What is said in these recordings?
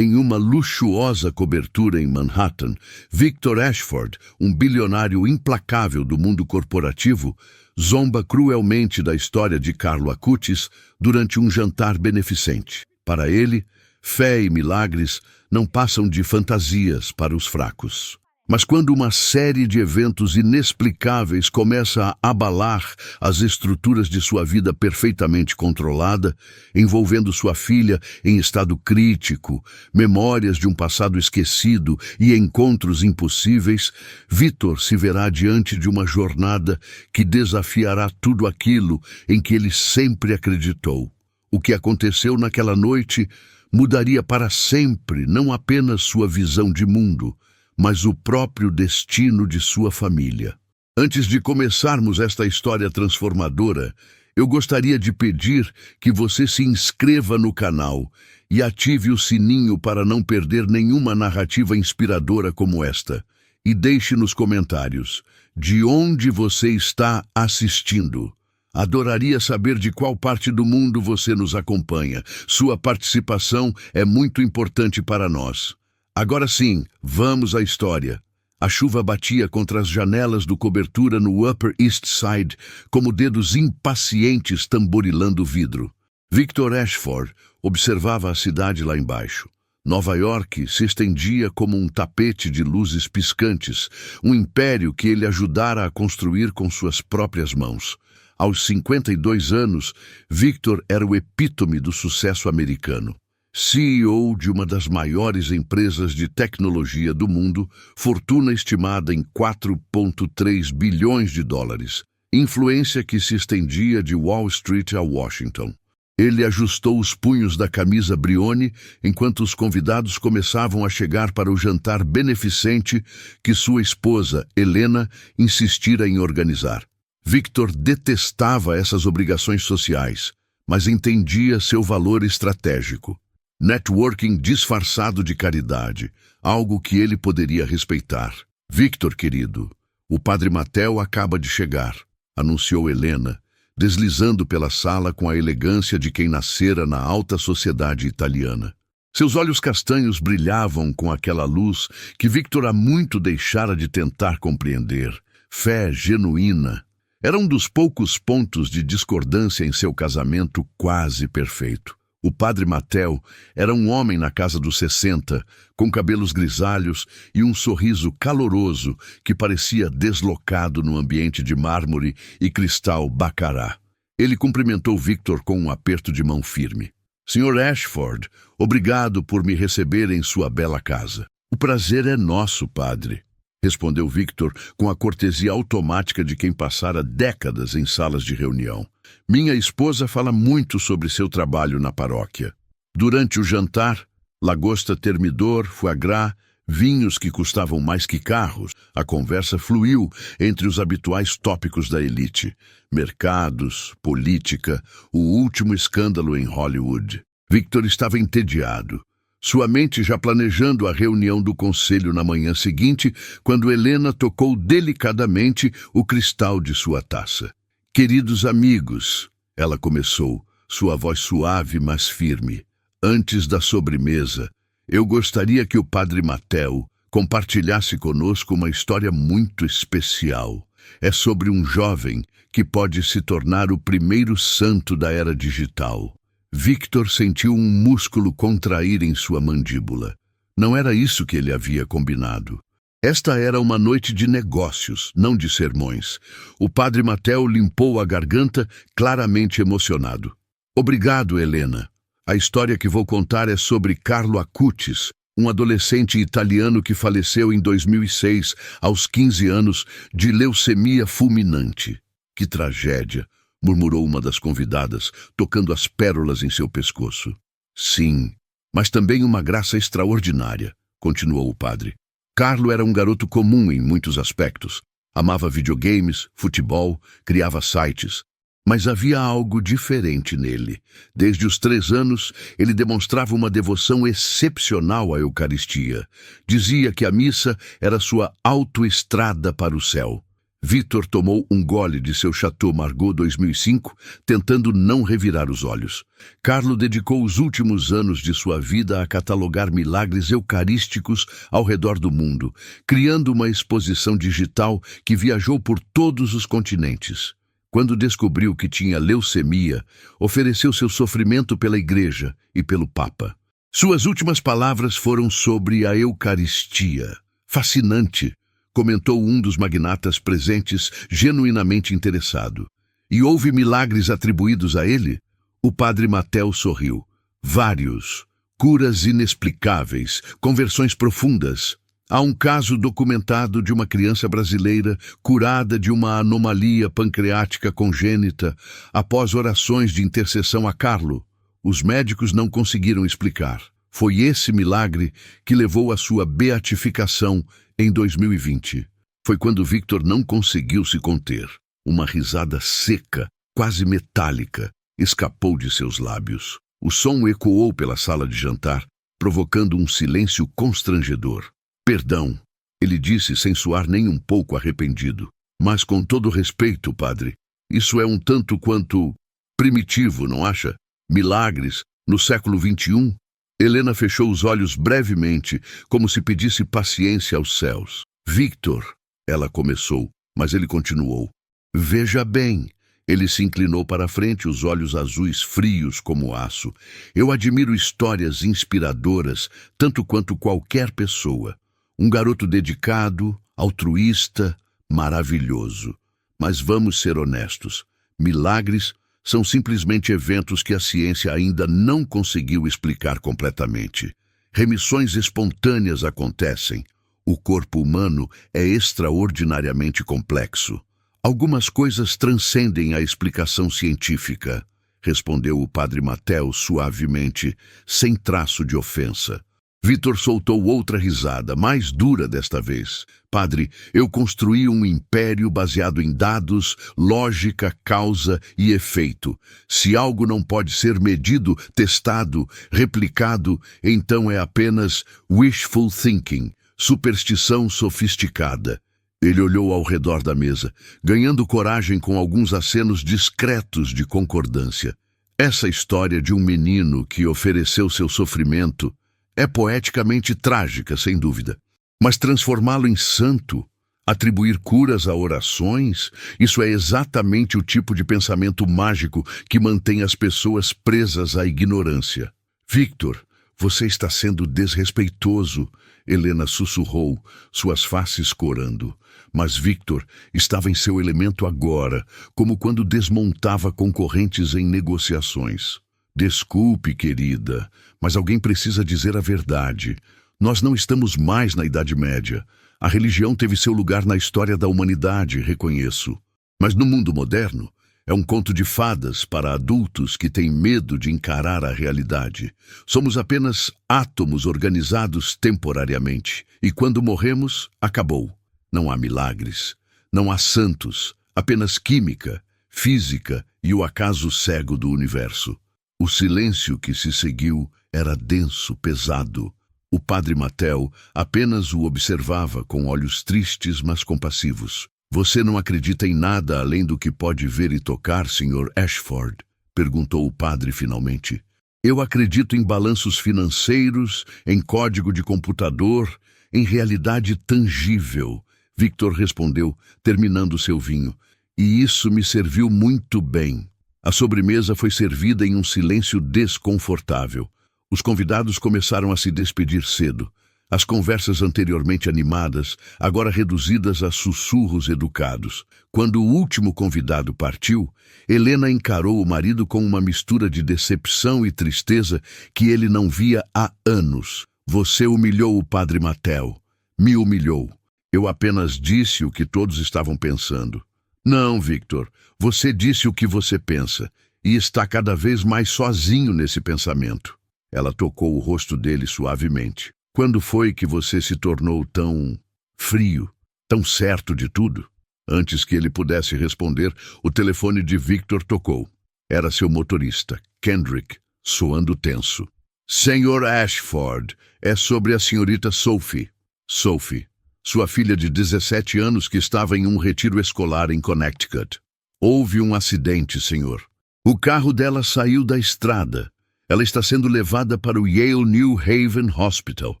Em uma luxuosa cobertura em Manhattan, Victor Ashford, um bilionário implacável do mundo corporativo, zomba cruelmente da história de Carlo Acutis durante um jantar beneficente. Para ele, fé e milagres não passam de fantasias para os fracos. Mas quando uma série de eventos inexplicáveis começa a abalar as estruturas de sua vida perfeitamente controlada, envolvendo sua filha em estado crítico, memórias de um passado esquecido e encontros impossíveis, Victor se verá diante de uma jornada que desafiará tudo aquilo em que ele sempre acreditou. O que aconteceu naquela noite mudaria para sempre não apenas sua visão de mundo, mas o próprio destino de sua família. Antes de começarmos esta história transformadora, eu gostaria de pedir que você se inscreva no canal e ative o sininho para não perder nenhuma narrativa inspiradora como esta. E deixe nos comentários de onde você está assistindo. Adoraria saber de qual parte do mundo você nos acompanha. Sua participação é muito importante para nós. Agora sim, vamos à história. A chuva batia contra as janelas do cobertura no Upper East Side, como dedos impacientes tamborilando o vidro. Victor Ashford observava a cidade lá embaixo. Nova York se estendia como um tapete de luzes piscantes, um império que ele ajudara a construir com suas próprias mãos. Aos 52 anos, Victor era o epítome do sucesso americano. CEO de uma das maiores empresas de tecnologia do mundo, fortuna estimada em 4,3 bilhões de dólares, influência que se estendia de Wall Street a Washington. Ele ajustou os punhos da camisa Brioni enquanto os convidados começavam a chegar para o jantar beneficente que sua esposa, Helena, insistira em organizar. Victor detestava essas obrigações sociais, mas entendia seu valor estratégico. Networking disfarçado de caridade, algo que ele poderia respeitar. Victor, querido, o padre Matteo acaba de chegar, anunciou Helena, deslizando pela sala com a elegância de quem nascera na alta sociedade italiana. Seus olhos castanhos brilhavam com aquela luz que Victor há muito deixara de tentar compreender. Fé genuína. Era um dos poucos pontos de discordância em seu casamento quase perfeito. O padre Matteo era um homem na casa dos 60, com cabelos grisalhos e um sorriso caloroso que parecia deslocado no ambiente de mármore e cristal bacará. Ele cumprimentou Victor com um aperto de mão firme. Sr. Ashford, obrigado por me receber em sua bela casa. O prazer é nosso, padre, respondeu Victor com a cortesia automática de quem passara décadas em salas de reunião. Minha esposa fala muito sobre seu trabalho na paróquia. Durante o jantar, lagosta termidor, foie gras, vinhos que custavam mais que carros, a conversa fluiu entre os habituais tópicos da elite. Mercados, política, o último escândalo em Hollywood. Victor estava entediado. Sua mente já planejando a reunião do conselho na manhã seguinte, quando Helena tocou delicadamente o cristal de sua taça. Queridos amigos, ela começou, sua voz suave mas firme. Antes da sobremesa, eu gostaria que o padre Matteo compartilhasse conosco uma história muito especial. É sobre um jovem que pode se tornar o primeiro santo da era digital. Victor sentiu um músculo contrair em sua mandíbula. Não era isso que ele havia combinado. Esta era uma noite de negócios, não de sermões. O padre Matteo limpou a garganta, claramente emocionado. Obrigado, Helena. A história que vou contar é sobre Carlo Acutis, um adolescente italiano que faleceu em 2006, aos 15 anos, de leucemia fulminante. Que tragédia, murmurou uma das convidadas, tocando as pérolas em seu pescoço. Sim, mas também uma graça extraordinária, continuou o padre. Carlo era um garoto comum em muitos aspectos. Amava videogames, futebol, criava sites. Mas havia algo diferente nele. Desde os 3 anos, ele demonstrava uma devoção excepcional à Eucaristia. Dizia que a missa era sua autoestrada para o céu. Victor tomou um gole de seu Chateau Margaux 2005, tentando não revirar os olhos. Carlo dedicou os últimos anos de sua vida a catalogar milagres eucarísticos ao redor do mundo, criando uma exposição digital que viajou por todos os continentes. Quando descobriu que tinha leucemia, ofereceu seu sofrimento pela Igreja e pelo Papa. Suas últimas palavras foram sobre a Eucaristia. Fascinante, comentou um dos magnatas presentes, genuinamente interessado. E houve milagres atribuídos a ele? O padre Matteo sorriu. Vários. Curas inexplicáveis, conversões profundas. Há um caso documentado de uma criança brasileira curada de uma anomalia pancreática congênita após orações de intercessão a Carlo. Os médicos não conseguiram explicar. Foi esse milagre que levou à sua beatificação em 2020. Foi quando Victor não conseguiu se conter. Uma risada seca, quase metálica, escapou de seus lábios. O som ecoou pela sala de jantar, provocando um silêncio constrangedor. Perdão, ele disse sem soar nem um pouco arrependido. Mas com todo respeito, padre, isso é um tanto quanto primitivo, não acha? Milagres, no século XXI? Helena fechou os olhos brevemente, como se pedisse paciência aos céus. Victor, ela começou, mas ele continuou. Veja bem, ele se inclinou para a frente, os olhos azuis frios como aço. Eu admiro histórias inspiradoras, tanto quanto qualquer pessoa. Um garoto dedicado, altruísta, maravilhoso. Mas vamos ser honestos. Milagres são simplesmente eventos que a ciência ainda não conseguiu explicar completamente. Remissões espontâneas acontecem. O corpo humano é extraordinariamente complexo. Algumas coisas transcendem a explicação científica, respondeu o padre Matteo suavemente, sem traço de ofensa. Victor soltou outra risada, mais dura desta vez. Padre, eu construí um império baseado em dados, lógica, causa e efeito. Se algo não pode ser medido, testado, replicado, então é apenas wishful thinking, superstição sofisticada. Ele olhou ao redor da mesa, ganhando coragem com alguns acenos discretos de concordância. Essa história de um menino que ofereceu seu sofrimento é poeticamente trágica, sem dúvida. Mas transformá-lo em santo, atribuir curas a orações, isso é exatamente o tipo de pensamento mágico que mantém as pessoas presas à ignorância. Victor, você está sendo desrespeitoso, Helena sussurrou, suas faces corando. Mas Victor estava em seu elemento agora, como quando desmontava concorrentes em negociações. Desculpe, querida, mas alguém precisa dizer a verdade. Nós não estamos mais na Idade Média. A religião teve seu lugar na história da humanidade, reconheço. Mas no mundo moderno, é um conto de fadas para adultos que têm medo de encarar a realidade. Somos apenas átomos organizados temporariamente. E quando morremos, acabou. Não há milagres. Não há santos. Apenas química, física e o acaso cego do universo. O silêncio que se seguiu era denso, pesado. O padre Matteo apenas o observava com olhos tristes, mas compassivos. Você não acredita em nada além do que pode ver e tocar, Sr. Ashford? Perguntou o padre finalmente. Eu acredito em balanços financeiros, em código de computador, em realidade tangível, Victor respondeu, terminando seu vinho. E isso me serviu muito bem. A sobremesa foi servida em um silêncio desconfortável. Os convidados começaram a se despedir cedo. As conversas anteriormente animadas, agora reduzidas a sussurros educados. Quando o último convidado partiu, Helena encarou o marido com uma mistura de decepção e tristeza que ele não via há anos. Você humilhou o padre Matteo. Me humilhou. Eu apenas disse o que todos estavam pensando. Não, Victor, você disse o que você pensa e está cada vez mais sozinho nesse pensamento. Ela tocou o rosto dele suavemente. Quando foi que você se tornou tão frio, tão certo de tudo? Antes que ele pudesse responder, o telefone de Victor tocou. Era seu motorista, Kendrick, soando tenso. Senhor Ashford, é sobre a senhorita Sophie. Sophie. sua filha de 17 anos que estava em um retiro escolar em Connecticut. Houve um acidente, senhor. O carro dela saiu da estrada. Ela está sendo levada para o Yale New Haven Hospital.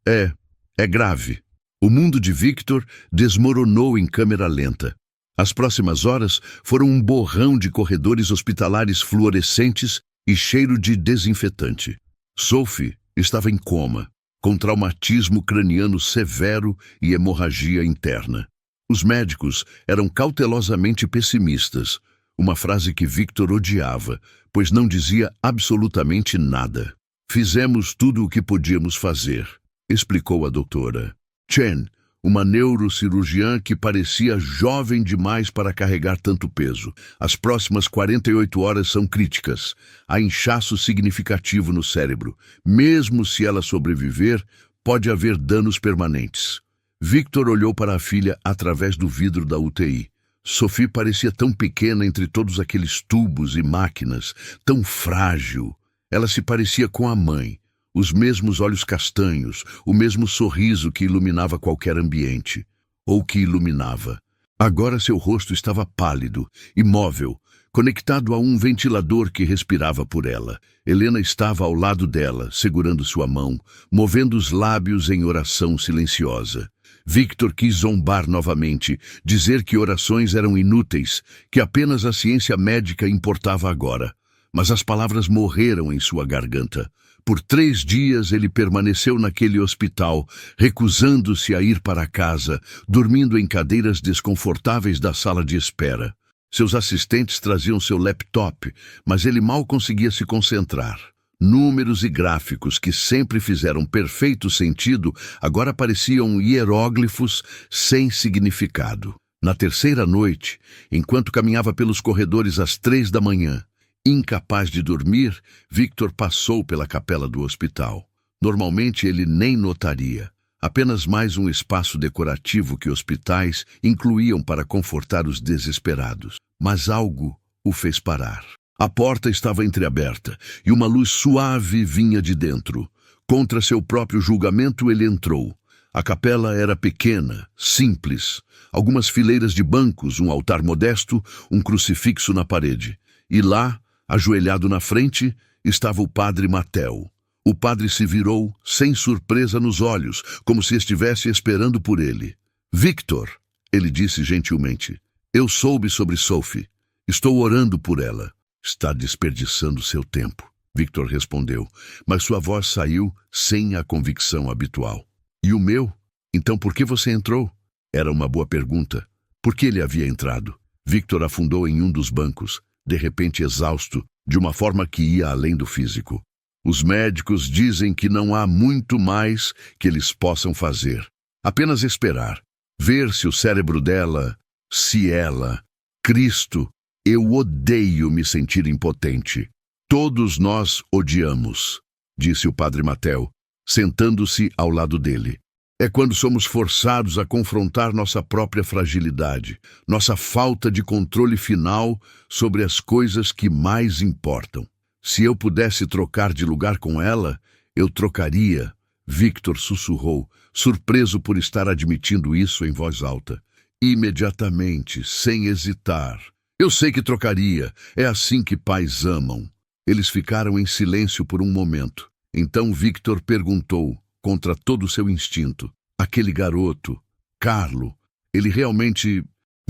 É grave. O mundo de Victor desmoronou em câmera lenta. As próximas horas foram um borrão de corredores hospitalares fluorescentes e cheiro de desinfetante. Sophie estava em coma, com traumatismo craniano severo e hemorragia interna. Os médicos eram cautelosamente pessimistas, uma frase que Victor odiava, pois não dizia absolutamente nada. Fizemos tudo o que podíamos fazer, explicou a doutora. Chen, uma neurocirurgiã que parecia jovem demais para carregar tanto peso. As próximas 48 horas são críticas. Há inchaço significativo no cérebro. Mesmo se ela sobreviver, pode haver danos permanentes. Victor olhou para a filha através do vidro da UTI. Sophie parecia tão pequena entre todos aqueles tubos e máquinas, tão frágil. Ela se parecia com a mãe. Os mesmos olhos castanhos, o mesmo sorriso que iluminava qualquer ambiente. Ou que iluminava. Agora seu rosto estava pálido, imóvel, conectado a um ventilador que respirava por ela. Helena estava ao lado dela, segurando sua mão, movendo os lábios em oração silenciosa. Victor quis zombar novamente, dizer que orações eram inúteis, que apenas a ciência médica importava agora. Mas as palavras morreram em sua garganta. Por 3 dias ele permaneceu naquele hospital, recusando-se a ir para casa, dormindo em cadeiras desconfortáveis da sala de espera. Seus assistentes traziam seu laptop, mas ele mal conseguia se concentrar. Números e gráficos que sempre fizeram perfeito sentido agora pareciam hieróglifos sem significado. Na terceira noite, enquanto caminhava pelos corredores às 3 da manhã, incapaz de dormir, Victor passou pela capela do hospital. Normalmente ele nem notaria. Apenas mais um espaço decorativo que hospitais incluíam para confortar os desesperados. Mas algo o fez parar. A porta estava entreaberta e uma luz suave vinha de dentro. Contra seu próprio julgamento, ele entrou. A capela era pequena, simples. Algumas fileiras de bancos, um altar modesto, um crucifixo na parede. E lá, ajoelhado na frente, estava o padre Mateo. O padre se virou, sem surpresa nos olhos, como se estivesse esperando por ele. Victor, ele disse gentilmente, eu soube sobre Sophie. Estou orando por ela. Está desperdiçando seu tempo, Victor respondeu, mas sua voz saiu sem a convicção habitual. E o meu? Então por que você entrou? Era uma boa pergunta. Por que ele havia entrado? Victor afundou em um dos bancos, de repente exausto, de uma forma que ia além do físico. Os médicos dizem que não há muito mais que eles possam fazer. Apenas esperar. Ver se o cérebro dela, se ela, Cristo, eu odeio me sentir impotente. Todos nós odiamos, disse o padre Mateo, sentando-se ao lado dele. É quando somos forçados a confrontar nossa própria fragilidade, nossa falta de controle final sobre as coisas que mais importam. Se eu pudesse trocar de lugar com ela, eu trocaria, Victor sussurrou, surpreso por estar admitindo isso em voz alta. Imediatamente, sem hesitar. Eu sei que trocaria, é assim que pais amam. Eles ficaram em silêncio por um momento. Então Victor perguntou, contra todo o seu instinto, aquele garoto, Carlo,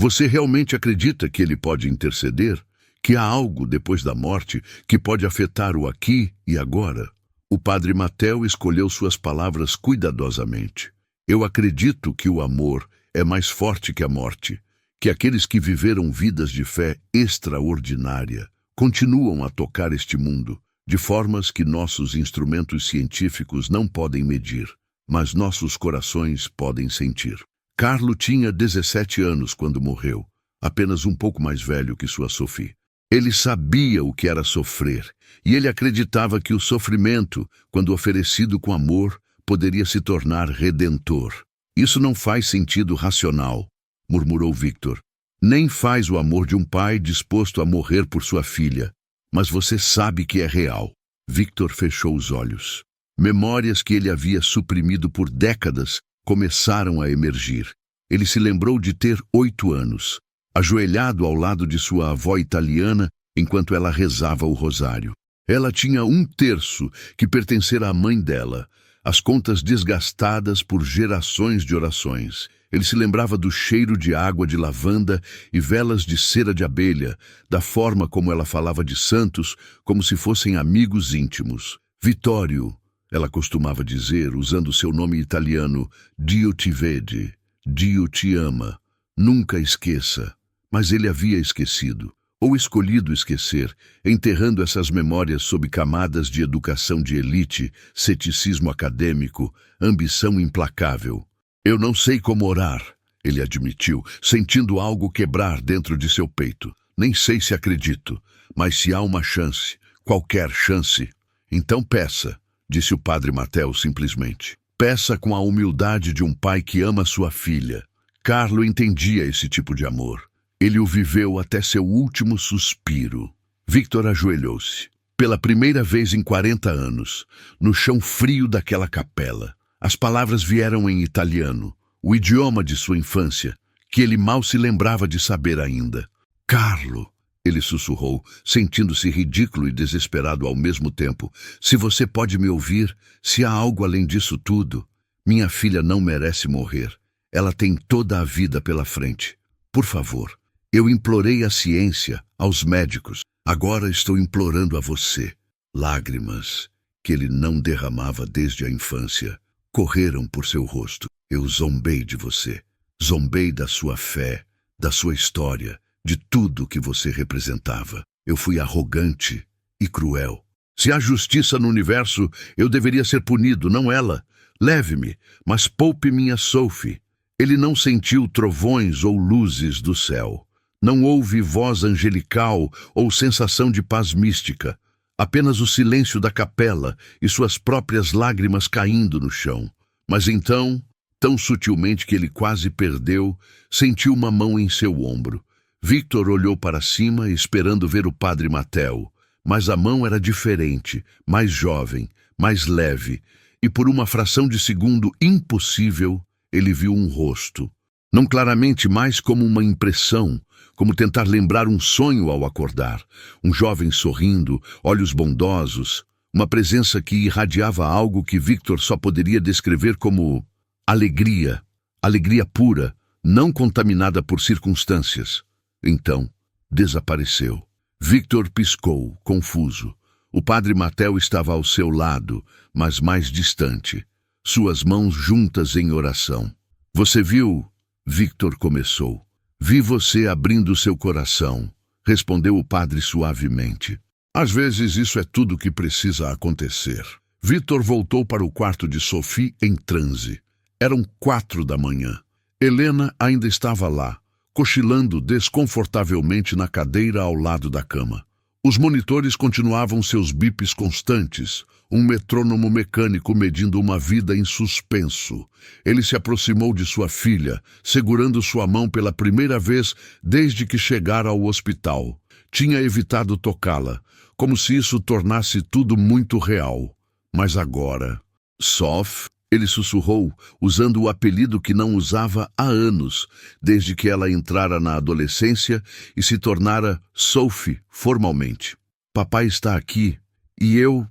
você realmente acredita que ele pode interceder? Que há algo depois da morte que pode afetar o aqui e agora? O padre Mateo escolheu suas palavras cuidadosamente. Eu acredito que o amor é mais forte que a morte, que aqueles que viveram vidas de fé extraordinária continuam a tocar este mundo, de formas que nossos instrumentos científicos não podem medir, mas nossos corações podem sentir. Carlo tinha 17 anos quando morreu, apenas um pouco mais velho que sua Sophie. Ele sabia o que era sofrer, e ele acreditava que o sofrimento, quando oferecido com amor, poderia se tornar redentor. Isso não faz sentido racional, murmurou Victor. Nem faz o amor de um pai disposto a morrer por sua filha, mas você sabe que é real. Victor fechou os olhos. Memórias que ele havia suprimido por décadas começaram a emergir. Ele se lembrou de ter 8 anos, ajoelhado ao lado de sua avó italiana enquanto ela rezava o rosário. Ela tinha 1/3 que pertencera à mãe dela, as contas desgastadas por gerações de orações. Ele se lembrava do cheiro de água de lavanda e velas de cera de abelha, da forma como ela falava de santos, como se fossem amigos íntimos. Vittorio, ela costumava dizer, usando seu nome italiano, Dio ti vede, Dio te ama. Nunca esqueça. Mas ele havia esquecido, ou escolhido esquecer, enterrando essas memórias sob camadas de educação de elite, ceticismo acadêmico, ambição implacável. Eu não sei como orar, ele admitiu, sentindo algo quebrar dentro de seu peito. Nem sei se acredito, mas se há uma chance, qualquer chance, então peça, disse o padre Matteo simplesmente. Peça com a humildade de um pai que ama sua filha. Carlo entendia esse tipo de amor. Ele o viveu até seu último suspiro. Victor ajoelhou-se, pela primeira vez em 40 anos, no chão frio daquela capela. As palavras vieram em italiano, o idioma de sua infância, que ele mal se lembrava de saber ainda. Carlo, ele sussurrou, sentindo-se ridículo e desesperado ao mesmo tempo. Se você pode me ouvir, se há algo além disso tudo, minha filha não merece morrer. Ela tem toda a vida pela frente. Por favor, eu implorei à ciência, aos médicos. Agora estou implorando a você. Lágrimas que ele não derramava desde a infância correram por seu rosto. Eu zombei de você. Zombei da sua fé, da sua história, de tudo que você representava. Eu fui arrogante e cruel. Se há justiça no universo, eu deveria ser punido, não ela. Leve-me, mas poupe minha Sophie. Ele não sentiu trovões ou luzes do céu. Não houve voz angelical ou sensação de paz mística. Apenas o silêncio da capela e suas próprias lágrimas caindo no chão. Mas então, tão sutilmente que ele quase perdeu, sentiu uma mão em seu ombro. Victor olhou para cima, esperando ver o padre Matteo, mas a mão era diferente, mais jovem, mais leve, e por uma fração de segundo impossível, ele viu um rosto. Não claramente, mais como uma impressão, como tentar lembrar um sonho ao acordar. Um jovem sorrindo, olhos bondosos, uma presença que irradiava algo que Victor só poderia descrever como alegria, alegria pura, não contaminada por circunstâncias. Então, desapareceu. Victor piscou, confuso. O padre Matteo estava ao seu lado, mas mais distante, suas mãos juntas em oração. Você viu? Victor começou. Vi você abrindo seu coração, respondeu o padre suavemente. Às vezes isso é tudo que precisa acontecer. Victor voltou para o quarto de Sophie em transe. Eram 4 da manhã. Helena ainda estava lá, cochilando desconfortavelmente na cadeira ao lado da cama. Os monitores continuavam seus bips constantes, um metrônomo mecânico medindo uma vida em suspenso. Ele se aproximou de sua filha, segurando sua mão pela primeira vez desde que chegara ao hospital. Tinha evitado tocá-la, como se isso tornasse tudo muito real. Mas agora... Soph, ele sussurrou, usando o apelido que não usava há anos, desde que ela entrara na adolescência e se tornara Sophie formalmente. Papai está aqui e eu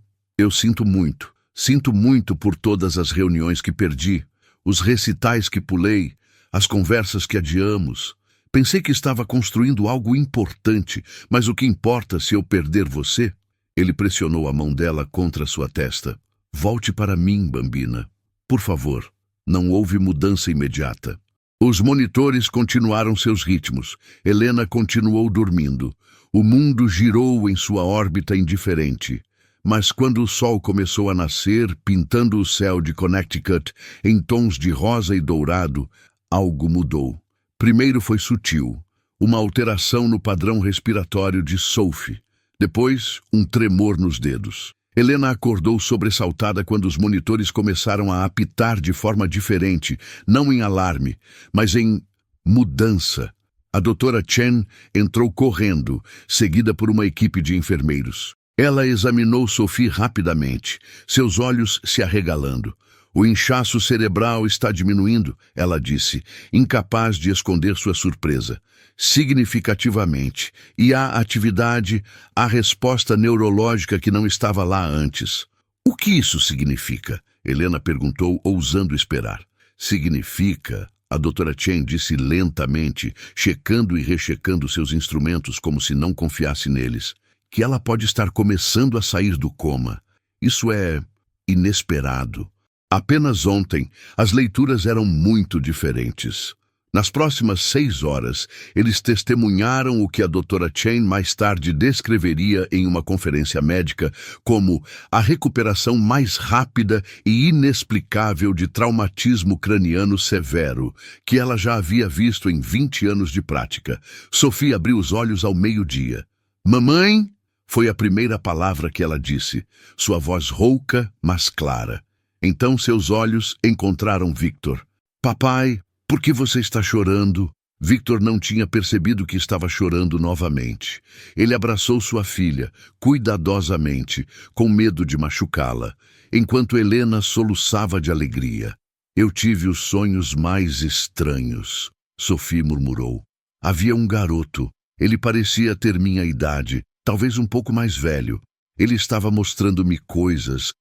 sinto muito por todas as reuniões que perdi, os recitais que pulei, as conversas que adiamos. Pensei que estava construindo algo importante, mas o que importa se eu perder você? Ele pressionou a mão dela contra sua testa. Volte para mim, Bambina. Por favor. Não houve mudança imediata. Os monitores continuaram seus ritmos. Helena continuou dormindo. O mundo girou em sua órbita indiferente. Mas quando o sol começou a nascer, pintando o céu de Connecticut em tons de rosa e dourado, algo mudou. Primeiro foi sutil, uma alteração no padrão respiratório de Sophie. Depois, um tremor nos dedos. Helena acordou sobressaltada quando os monitores começaram a apitar de forma diferente, não em alarme, mas em mudança. A doutora Chen entrou correndo, seguida por uma equipe de enfermeiros. Ela examinou Sophie rapidamente, seus olhos se arregalando. O inchaço cerebral está diminuindo, ela disse, incapaz de esconder sua surpresa. Significativamente. E há atividade, há resposta neurológica que não estava lá antes. O que isso significa? Helena perguntou, ousando esperar. Significa, a doutora Chen disse lentamente, checando e rechecando seus instrumentos como se não confiasse neles, que ela pode estar começando a sair do coma. Isso é inesperado. Apenas ontem, as leituras eram muito diferentes. Nas próximas 6 horas, eles testemunharam o que a doutora Chen mais tarde descreveria em uma conferência médica como a recuperação mais rápida e inexplicável de traumatismo craniano severo, que ela já havia visto em 20 anos de prática. Sophie abriu os olhos ao meio-dia. "Mamãe?" foi a primeira palavra que ela disse, sua voz rouca, mas clara. Então seus olhos encontraram Victor. "Papai, por que você está chorando?" Victor não tinha percebido que estava chorando novamente. Ele abraçou sua filha, cuidadosamente, com medo de machucá-la, enquanto Helena soluçava de alegria. "Eu tive os sonhos mais estranhos", Sophie murmurou. "Havia um garoto. Ele parecia ter minha idade, talvez um pouco mais velho. Ele estava mostrando-me coisas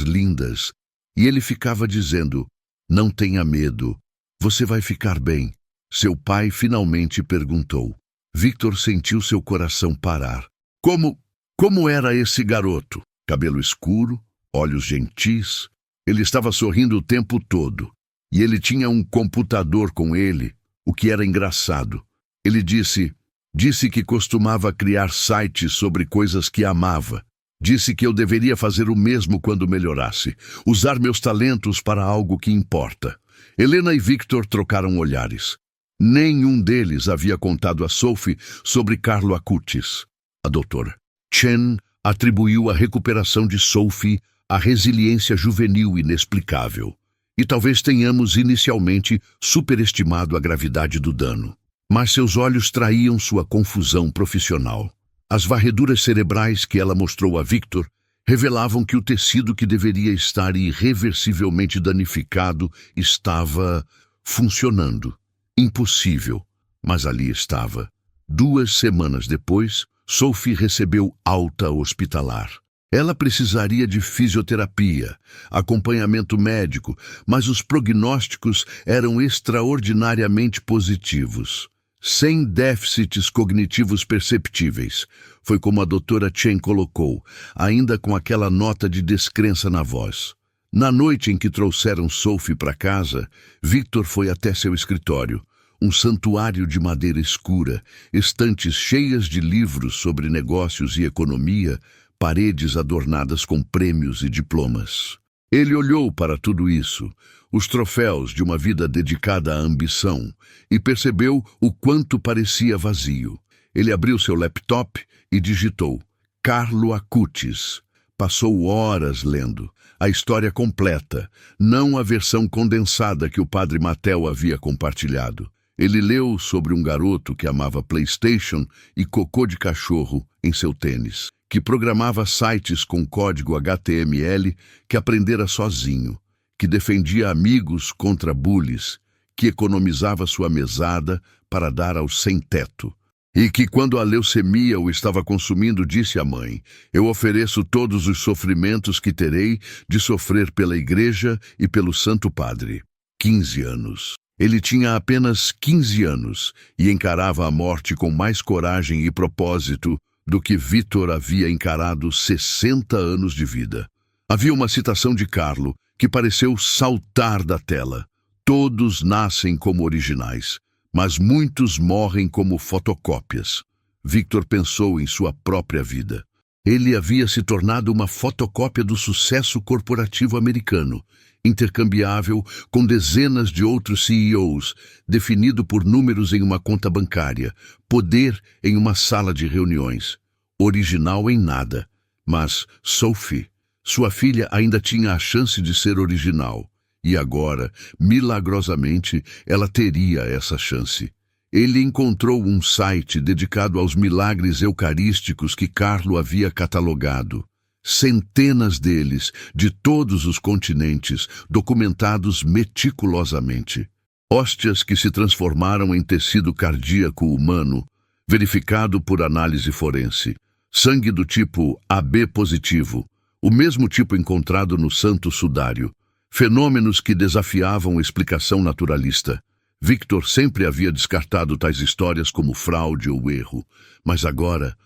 lindas. E ele ficava dizendo, 'Não tenha medo. Você vai ficar bem.'" Seu pai finalmente perguntou. Victor sentiu seu coração parar. Como era esse garoto? Cabelo escuro, olhos gentis. Ele estava sorrindo o tempo todo. E ele tinha um computador com ele, o que era engraçado. Ele disse que costumava criar sites sobre coisas que amava. Disse que eu deveria fazer o mesmo quando melhorasse, usar meus talentos para algo que importa. Helena e Victor trocaram olhares. Nenhum deles havia contado a Sophie sobre Carlo Acutis. A doutora Chen atribuiu a recuperação de Sophie à resiliência juvenil inexplicável. E talvez tenhamos inicialmente superestimado a gravidade do dano. Mas seus olhos traíam sua confusão profissional. As varreduras cerebrais que ela mostrou a Victor revelavam que o tecido que deveria estar irreversivelmente danificado estava funcionando. Impossível, mas ali estava. 2 semanas depois, Sophie recebeu alta hospitalar. Ela precisaria de fisioterapia, acompanhamento médico, mas os prognósticos eram extraordinariamente positivos. Sem déficits cognitivos perceptíveis. Foi como a doutora Chen colocou, ainda com aquela nota de descrença na voz. Na noite em que trouxeram Sophie para casa, Victor foi até seu escritório, um santuário de madeira escura, estantes cheias de livros sobre negócios e economia, paredes adornadas com prêmios e diplomas. Ele olhou para tudo isso, os troféus de uma vida dedicada à ambição, e percebeu o quanto parecia vazio. Ele abriu seu laptop e digitou Carlo Acutis. Passou horas lendo a história completa, não a versão condensada que o padre Mattel havia compartilhado. Ele leu sobre um garoto que amava PlayStation e cocô de cachorro em seu tênis, que programava sites com código HTML que aprendera sozinho, que defendia amigos contra bullies, que economizava sua mesada para dar aos sem-teto, e que quando a leucemia o estava consumindo disse à mãe, "Eu ofereço todos os sofrimentos que terei de sofrer pela igreja e pelo Santo Padre." 15 anos. Ele tinha apenas 15 anos e encarava a morte com mais coragem e propósito do que Victor havia encarado 60 anos de vida. Havia uma citação de Carlo que pareceu saltar da tela. "Todos nascem como originais, mas muitos morrem como fotocópias." Victor pensou em sua própria vida. Ele havia se tornado uma fotocópia do sucesso corporativo americano, intercambiável com dezenas de outros CEOs, definido por números em uma conta bancária, poder em uma sala de reuniões. Original em nada. Mas Sophie, sua filha, ainda tinha a chance de ser original. E agora, milagrosamente, ela teria essa chance. Ele encontrou um site dedicado aos milagres eucarísticos que Carlo havia catalogado. Centenas deles, de todos os continentes, documentados meticulosamente. Hóstias que se transformaram em tecido cardíaco humano, verificado por análise forense. Sangue do tipo AB positivo, o mesmo tipo encontrado no Santo Sudário. Fenômenos que desafiavam a explicação naturalista. Victor sempre havia descartado tais histórias como fraude ou erro, mas agora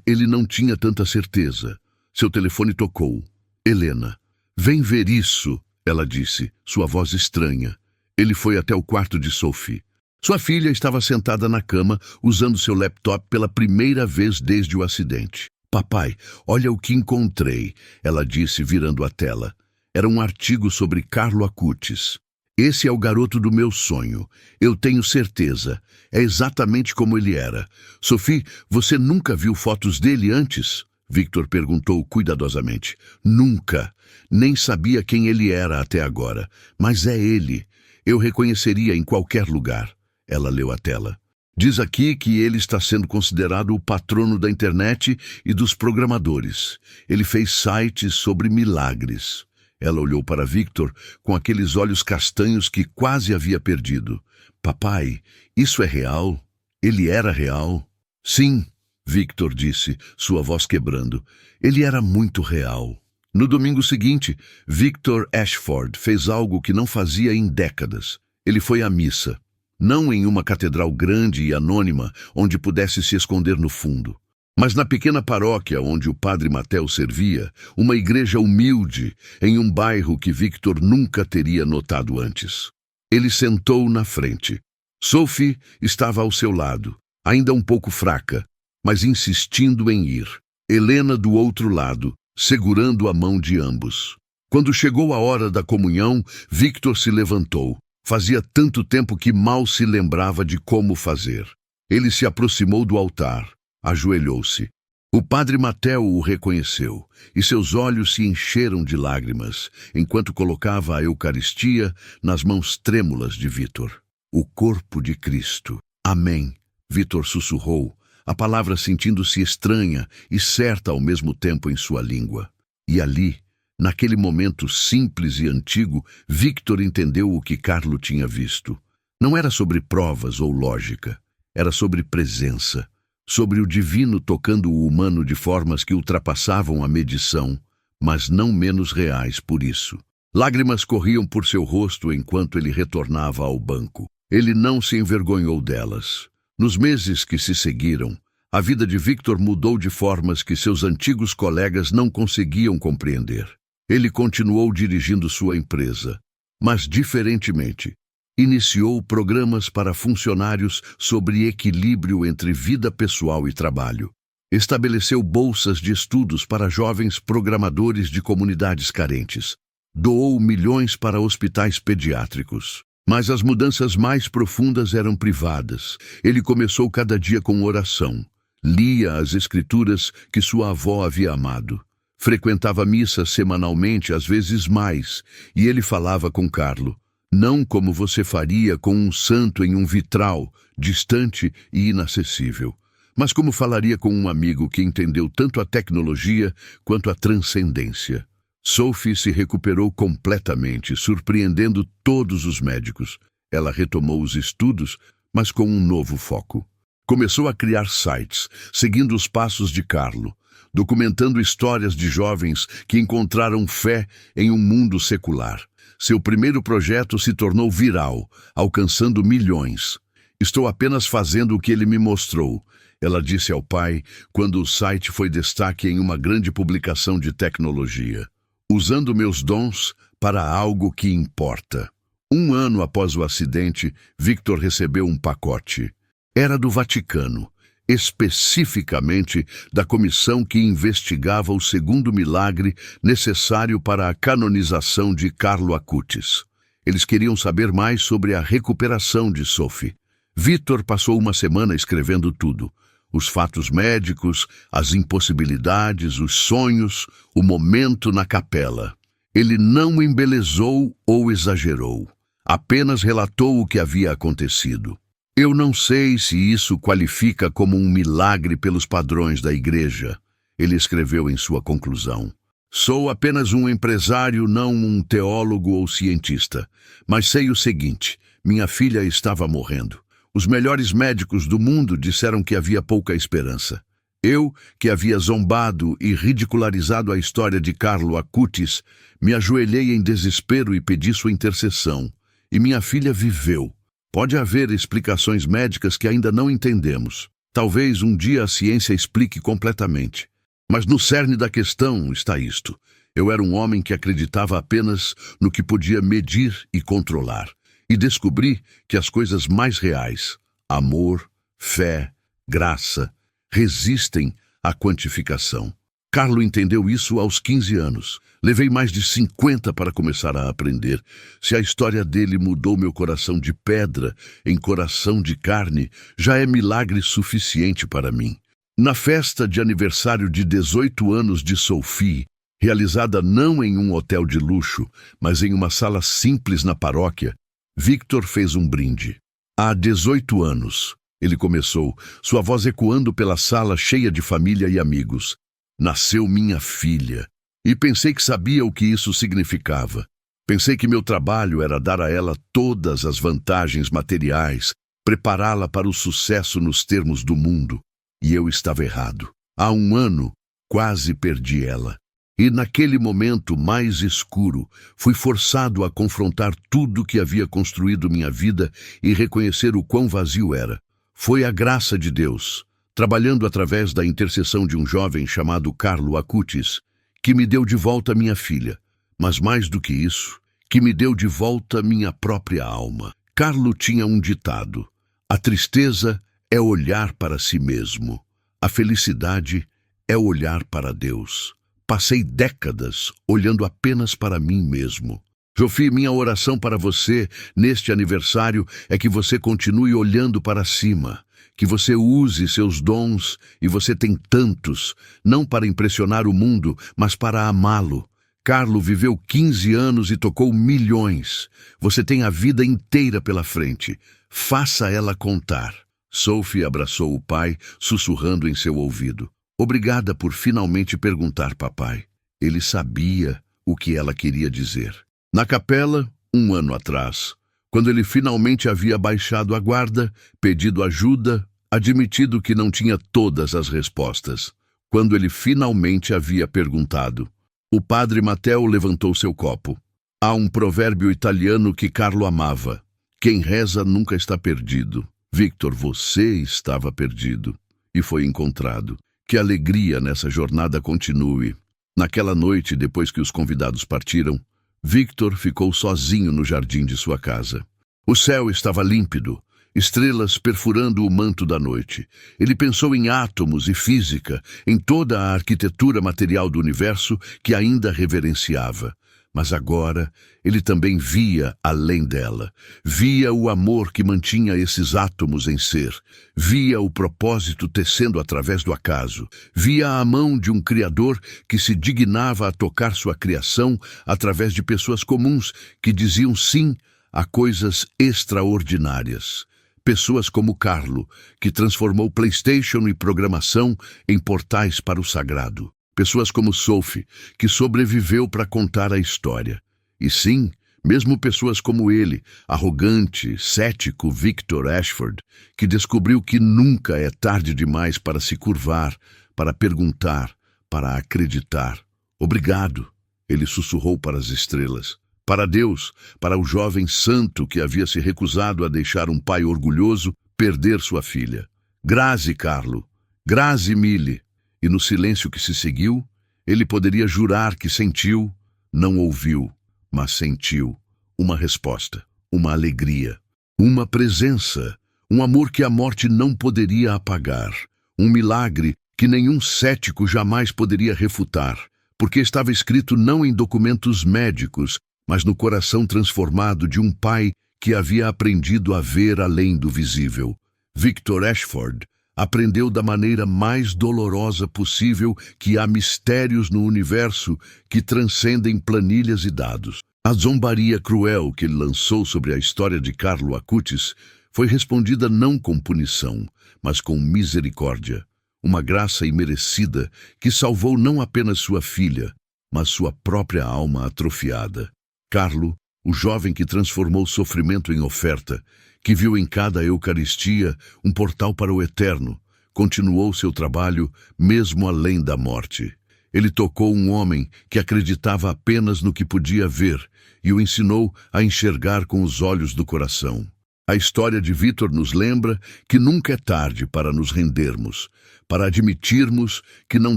ele não tinha tanta certeza. Seu telefone tocou. Helena. Vem ver isso, ela disse, sua voz estranha. Ele foi até o quarto de Sophie. Sua filha estava sentada na cama, usando seu laptop pela primeira vez desde o acidente. Papai, olha o que encontrei, ela disse, virando a tela. Era um artigo sobre Carlo Acutis. Esse é o garoto do meu sonho. Eu tenho certeza. É exatamente como ele era. Sophie, você nunca viu fotos dele antes? Victor perguntou cuidadosamente. Nunca. Nem sabia quem ele era até agora. Mas é ele. Eu reconheceria em qualquer lugar. Ela leu a tela. Diz aqui que ele está sendo considerado o patrono da internet e dos programadores. Ele fez sites sobre milagres. Ela olhou para Victor com aqueles olhos castanhos que quase havia perdido. Papai, isso é real? Ele era real? Sim, Victor disse, sua voz quebrando. Ele era muito real. No domingo seguinte, Victor Ashford fez algo que não fazia em décadas. Ele foi à missa. Não em uma catedral grande e anônima, onde pudesse se esconder no fundo. Mas na pequena paróquia onde o padre Matteo servia, uma igreja humilde, em um bairro que Victor nunca teria notado antes. Ele sentou na frente. Sophie estava ao seu lado, ainda um pouco fraca, mas insistindo em ir. Helena do outro lado, segurando a mão de ambos. Quando chegou a hora da comunhão, Victor se levantou. Fazia tanto tempo que mal se lembrava de como fazer. Ele se aproximou do altar. Ajoelhou-se. O padre Matteo o reconheceu, e seus olhos se encheram de lágrimas, enquanto colocava a Eucaristia nas mãos trêmulas de Victor. O corpo de Cristo. Amém, Victor sussurrou, a palavra sentindo-se estranha e certa ao mesmo tempo em sua língua. E ali, naquele momento simples e antigo, Victor entendeu o que Carlo tinha visto. Não era sobre provas ou lógica, era sobre presença. Sobre o divino tocando o humano de formas que ultrapassavam a medição, mas não menos reais por isso. Lágrimas corriam por seu rosto enquanto ele retornava ao banco. Ele não se envergonhou delas. Nos meses que se seguiram, a vida de Victor mudou de formas que seus antigos colegas não conseguiam compreender. Ele continuou dirigindo sua empresa, mas diferentemente. Iniciou programas para funcionários sobre equilíbrio entre vida pessoal e trabalho. Estabeleceu bolsas de estudos para jovens programadores de comunidades carentes. Doou milhões para hospitais pediátricos. Mas as mudanças mais profundas eram privadas. Ele começou cada dia com oração. Lia as escrituras que sua avó havia amado. Frequentava missa semanalmente, às vezes mais, e ele falava com Carlo. Não como você faria com um santo em um vitral, distante e inacessível, mas como falaria com um amigo que entendeu tanto a tecnologia quanto a transcendência. Sophie se recuperou completamente, surpreendendo todos os médicos. Ela retomou os estudos, mas com um novo foco. Começou a criar sites, seguindo os passos de Carlo, documentando histórias de jovens que encontraram fé em um mundo secular. Seu primeiro projeto se tornou viral, alcançando milhões. Estou apenas fazendo o que ele me mostrou, ela disse ao pai quando o site foi destaque em uma grande publicação de tecnologia. Usando meus dons para algo que importa. 1 ano após o acidente, Victor recebeu um pacote. Era do Vaticano, especificamente da comissão que investigava o segundo milagre necessário para a canonização de Carlo Acutis. Eles queriam saber mais sobre a recuperação de Sophie. Victor passou uma semana escrevendo tudo. Os fatos médicos, as impossibilidades, os sonhos, o momento na capela. Ele não embelezou ou exagerou. Apenas relatou o que havia acontecido. Eu não sei se isso qualifica como um milagre pelos padrões da igreja, ele escreveu em sua conclusão. Sou apenas um empresário, não um teólogo ou cientista. Mas sei o seguinte, minha filha estava morrendo. Os melhores médicos do mundo disseram que havia pouca esperança. Eu, que havia zombado e ridicularizado a história de Carlo Acutis, me ajoelhei em desespero e pedi sua intercessão. E minha filha viveu. Pode haver explicações médicas que ainda não entendemos. Talvez um dia a ciência explique completamente. Mas no cerne da questão está isto. Eu era um homem que acreditava apenas no que podia medir e controlar. E descobri que as coisas mais reais, amor, fé, graça, resistem à quantificação. Carlo entendeu isso aos 15 anos. Levei mais de 50 para começar a aprender. Se a história dele mudou meu coração de pedra em coração de carne, já é milagre suficiente para mim. Na festa de aniversário de 18 anos de Sophie, realizada não em um hotel de luxo, mas em uma sala simples na paróquia, Victor fez um brinde. Há 18 anos, ele começou, sua voz ecoando pela sala cheia de família e amigos. Nasceu minha filha. E pensei que sabia o que isso significava. Pensei que meu trabalho era dar a ela todas as vantagens materiais, prepará-la para o sucesso nos termos do mundo. E eu estava errado. Há um ano, quase perdi ela. E naquele momento mais escuro, fui forçado a confrontar tudo que havia construído minha vida e reconhecer o quão vazio era. Foi a graça de Deus, trabalhando através da intercessão de um jovem chamado Carlo Acutis, que me deu de volta minha filha. Mas mais do que isso, que me deu de volta minha própria alma. Carlo tinha um ditado: a tristeza é olhar para si mesmo. A felicidade é olhar para Deus. Passei décadas olhando apenas para mim mesmo. Sophie, minha oração para você neste aniversário é que você continue olhando para cima, que você use seus dons, e você tem tantos, não para impressionar o mundo, mas para amá-lo. Carlo viveu 15 anos e tocou milhões. Você tem a vida inteira pela frente. Faça ela contar. Sophie abraçou o pai, sussurrando em seu ouvido. Obrigada por finalmente perguntar, papai. Ele sabia o que ela queria dizer. Na capela, um ano atrás, quando ele finalmente havia baixado a guarda, pedido ajuda, admitido que não tinha todas as respostas, quando ele finalmente havia perguntado, o padre Matteo levantou seu copo. Há um provérbio italiano que Carlo amava. Quem reza nunca está perdido. Victor, você estava perdido e foi encontrado. Que alegria nessa jornada continue. Naquela noite, depois que os convidados partiram, Victor ficou sozinho no jardim de sua casa. O céu estava límpido, estrelas perfurando o manto da noite. Ele pensou em átomos e física, em toda a arquitetura material do universo que ainda reverenciava. Mas agora ele também via além dela. Via o amor que mantinha esses átomos em ser. Via o propósito tecendo através do acaso. Via a mão de um Criador que se dignava a tocar sua criação através de pessoas comuns que diziam sim a coisas extraordinárias. Pessoas como Carlo, que transformou PlayStation e programação em portais para o sagrado. Pessoas como Sophie, que sobreviveu para contar a história. E sim, mesmo pessoas como ele, arrogante, cético Victor Ashford, que descobriu que nunca é tarde demais para se curvar, para perguntar, para acreditar. Obrigado, ele sussurrou para as estrelas. Para Deus, para o jovem santo que havia se recusado a deixar um pai orgulhoso perder sua filha. Grazie, Carlo. Grazie mille. E no silêncio que se seguiu, ele poderia jurar que sentiu, não ouviu, mas sentiu uma resposta, uma alegria, uma presença, um amor que a morte não poderia apagar, um milagre que nenhum cético jamais poderia refutar, porque estava escrito não em documentos médicos, mas no coração transformado de um pai que havia aprendido a ver além do visível. Victor Ashford aprendeu da maneira mais dolorosa possível que há mistérios no universo que transcendem planilhas e dados. A zombaria cruel que ele lançou sobre a história de Carlo Acutis foi respondida não com punição, mas com misericórdia. uma graça imerecida que salvou não apenas sua filha, mas sua própria alma atrofiada. Carlo, o jovem que transformou sofrimento em oferta, que viu em cada Eucaristia um portal para o eterno, continuou seu trabalho mesmo além da morte. Ele tocou um homem que acreditava apenas no que podia ver e o ensinou a enxergar com os olhos do coração. A história de Vítor nos lembra que nunca é tarde para nos rendermos, para admitirmos que não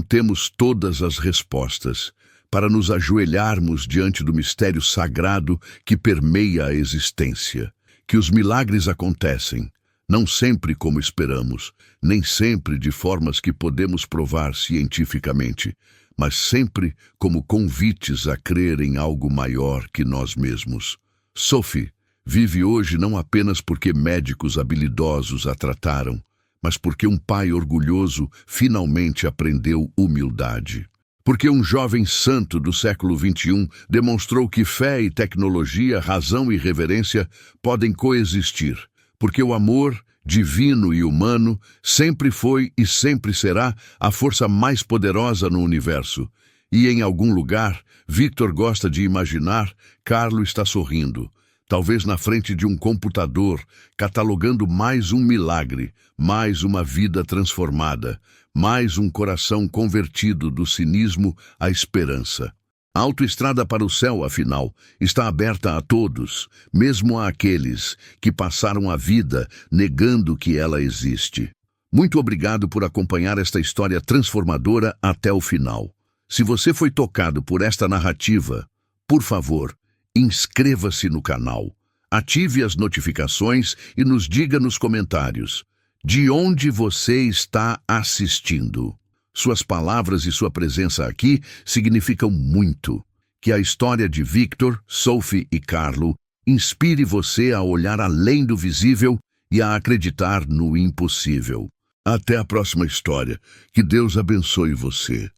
temos todas as respostas, para nos ajoelharmos diante do mistério sagrado que permeia a existência. Que os milagres acontecem, não sempre como esperamos, nem sempre de formas que podemos provar cientificamente, mas sempre como convites a crer em algo maior que nós mesmos. Sophie vive hoje não apenas porque médicos habilidosos a trataram, mas porque um pai orgulhoso finalmente aprendeu humildade. Porque um jovem santo do século XXI demonstrou que fé e tecnologia, razão e reverência podem coexistir. Porque o amor, divino e humano, sempre foi e sempre será a força mais poderosa no universo. E em algum lugar, Victor gosta de imaginar, Carlo está sorrindo, talvez na frente de um computador, catalogando mais um milagre, mais uma vida transformada, mais um coração convertido do cinismo à esperança. A autoestrada para o céu, afinal, está aberta a todos, mesmo àqueles que passaram a vida negando que ela existe. Muito obrigado por acompanhar esta história transformadora até o final. Se você foi tocado por esta narrativa, por favor, inscreva-se no canal, ative as notificações e nos diga nos comentários de onde você está assistindo. Suas palavras e sua presença aqui significam muito. Que a história de Victor, Sophie e Carlo inspire você a olhar além do visível e a acreditar no impossível. Até a próxima história. Que Deus abençoe você.